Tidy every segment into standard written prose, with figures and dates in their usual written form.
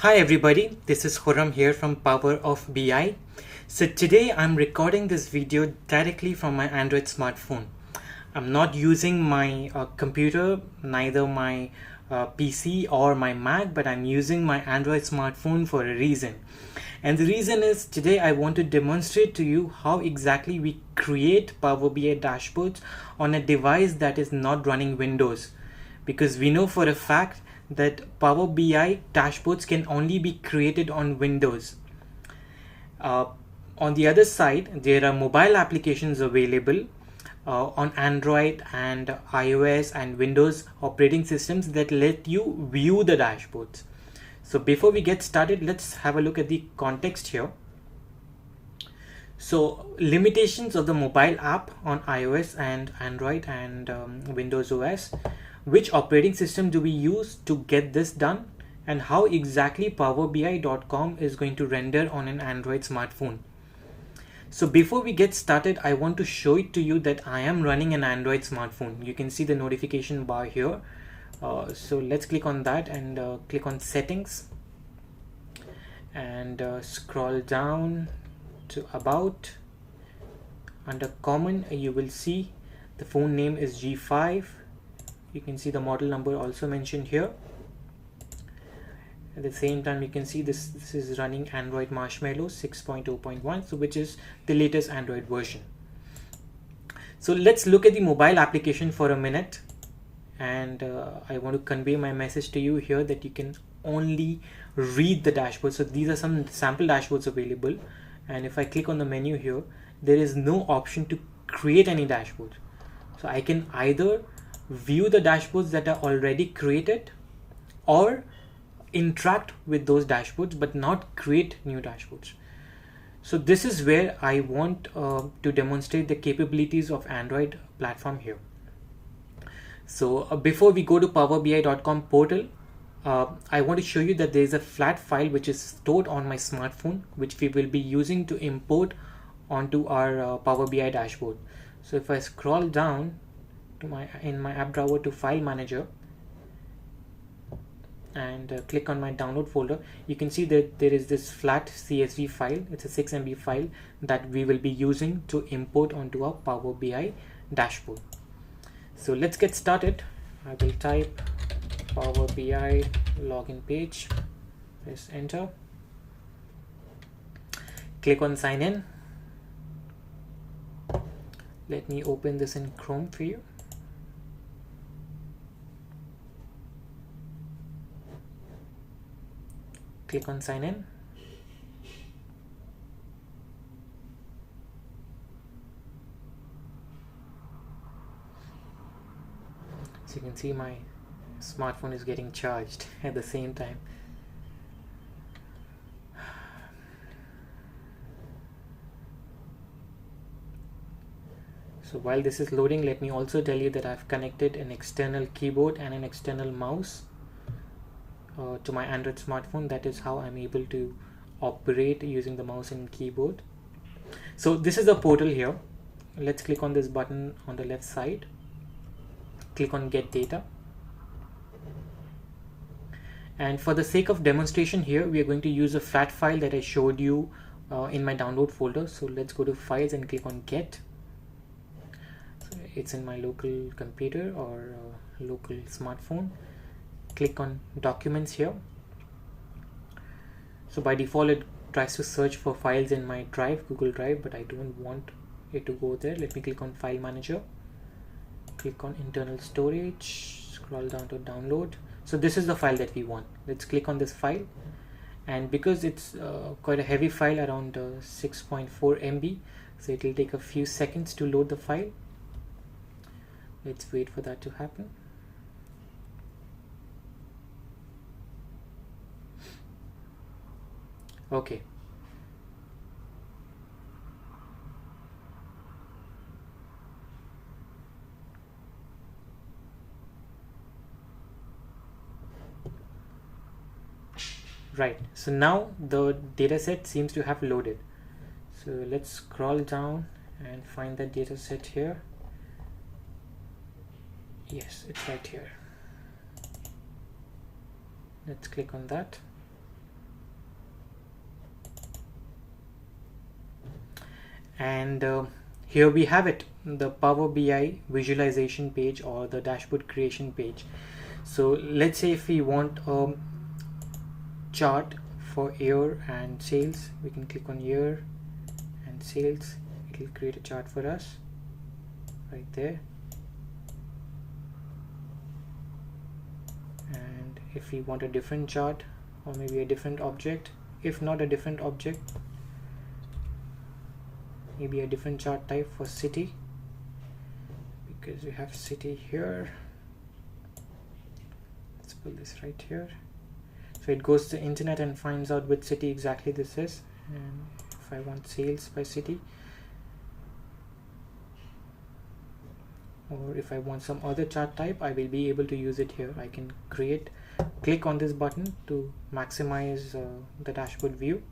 Hi everybody, this is Khurram here from Power of BI. So today I'm recording this video directly from my Android smartphone. I'm not using my computer, neither my PC or my Mac, but I'm using my Android smartphone for a reason. And the reason is today I want to demonstrate to you how exactly we create Power BI dashboards on a device that is not running Windows. Because we know for a fact that Power BI dashboards can only be created on Windows. On the other side, there are mobile applications available on Android and iOS and Windows operating systems that let you view the dashboards. So before we get started, let's have a look at the context here. So limitations of the mobile app on iOS and Android and Windows OS. Which operating system do we use to get this done, and how exactly powerbi.com is going to render on an Android smartphone. So before we get started, I want to show it to you that I am running an Android smartphone. You can see the notification bar here. So let's click on that and click on settings and scroll down to about. Under common, you will see the phone name is G5. You can see the model number also mentioned here. At the same time, you can see this is running Android Marshmallow 6.0.1, so which is the latest Android version. So let's look at the mobile application for a minute, and I want to convey my message to you here that you can only read the dashboard. So these are some sample dashboards available, and if I click on the menu here, there is no option to create any dashboard. So I can either view the dashboards that are already created or interact with those dashboards but not create new dashboards. So this is where I want to demonstrate the capabilities of Android platform here. So before we go to powerbi.com portal, I want to show you that there is a flat file which is stored on my smartphone, which we will be using to import onto our Power BI dashboard. So if I scroll down to in my app drawer to file manager and click on my download folder, you can see that there is this flat CSV file. It's a 6 MB file that we will be using to import onto our Power BI dashboard. So let's get started. I will type Power BI login page, press enter, click on sign in. Let me open this in Chrome for you. Click on sign in. So you can see my smartphone is getting charged at the same time. So while this is loading, let me also tell you that I've connected an external keyboard and an external mouse to my Android smartphone. That is how I'm able to operate using the mouse and keyboard. So this is the portal here. Let's click on this button on the left side. Click on get data. And for the sake of demonstration here, we are going to use a flat file that I showed you in my download folder. So let's go to files and click on get. So it's in my local computer or local smartphone. Click on documents here. So by default it tries to search for files in my drive, Google Drive, but I don't want it to go there. Let me click on file manager, click on internal storage, scroll down to download. So this is the file that we want. Let's click on this file, and because it's quite a heavy file, around 6.4 MB, so it will take a few seconds to load the file. Let's wait for that to happen. Okay. Right, so now the dataset seems to have loaded. So let's scroll down and find that dataset here. Yes, it's right here. Let's click on that. And here we have it, the Power BI visualization page or the dashboard creation page. So let's say if we want a chart for year and sales, we can click on year and sales. It will create a chart for us right there. And if we want a different chart or maybe a different object, if not a different object, maybe a different chart type for city, because we have city here. Let's pull this right here. So it goes to internet and finds out which city exactly this is. And if I want sales by city, or if I want some other chart type, I will be able to use it here. I can click on this button to maximize the dashboard view,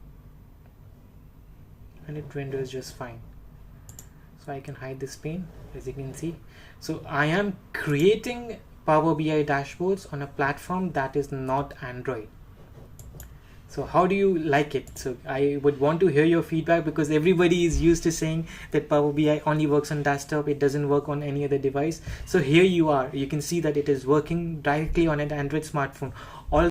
and it renders just fine. So I can hide this pane, as you can see. So I am creating Power BI dashboards on a platform that is not Android. So how do you like it? So I would want to hear your feedback, because everybody is used to saying that Power BI only works on desktop, it doesn't work on any other device. So here you are, you can see that it is working directly on an Android smartphone. All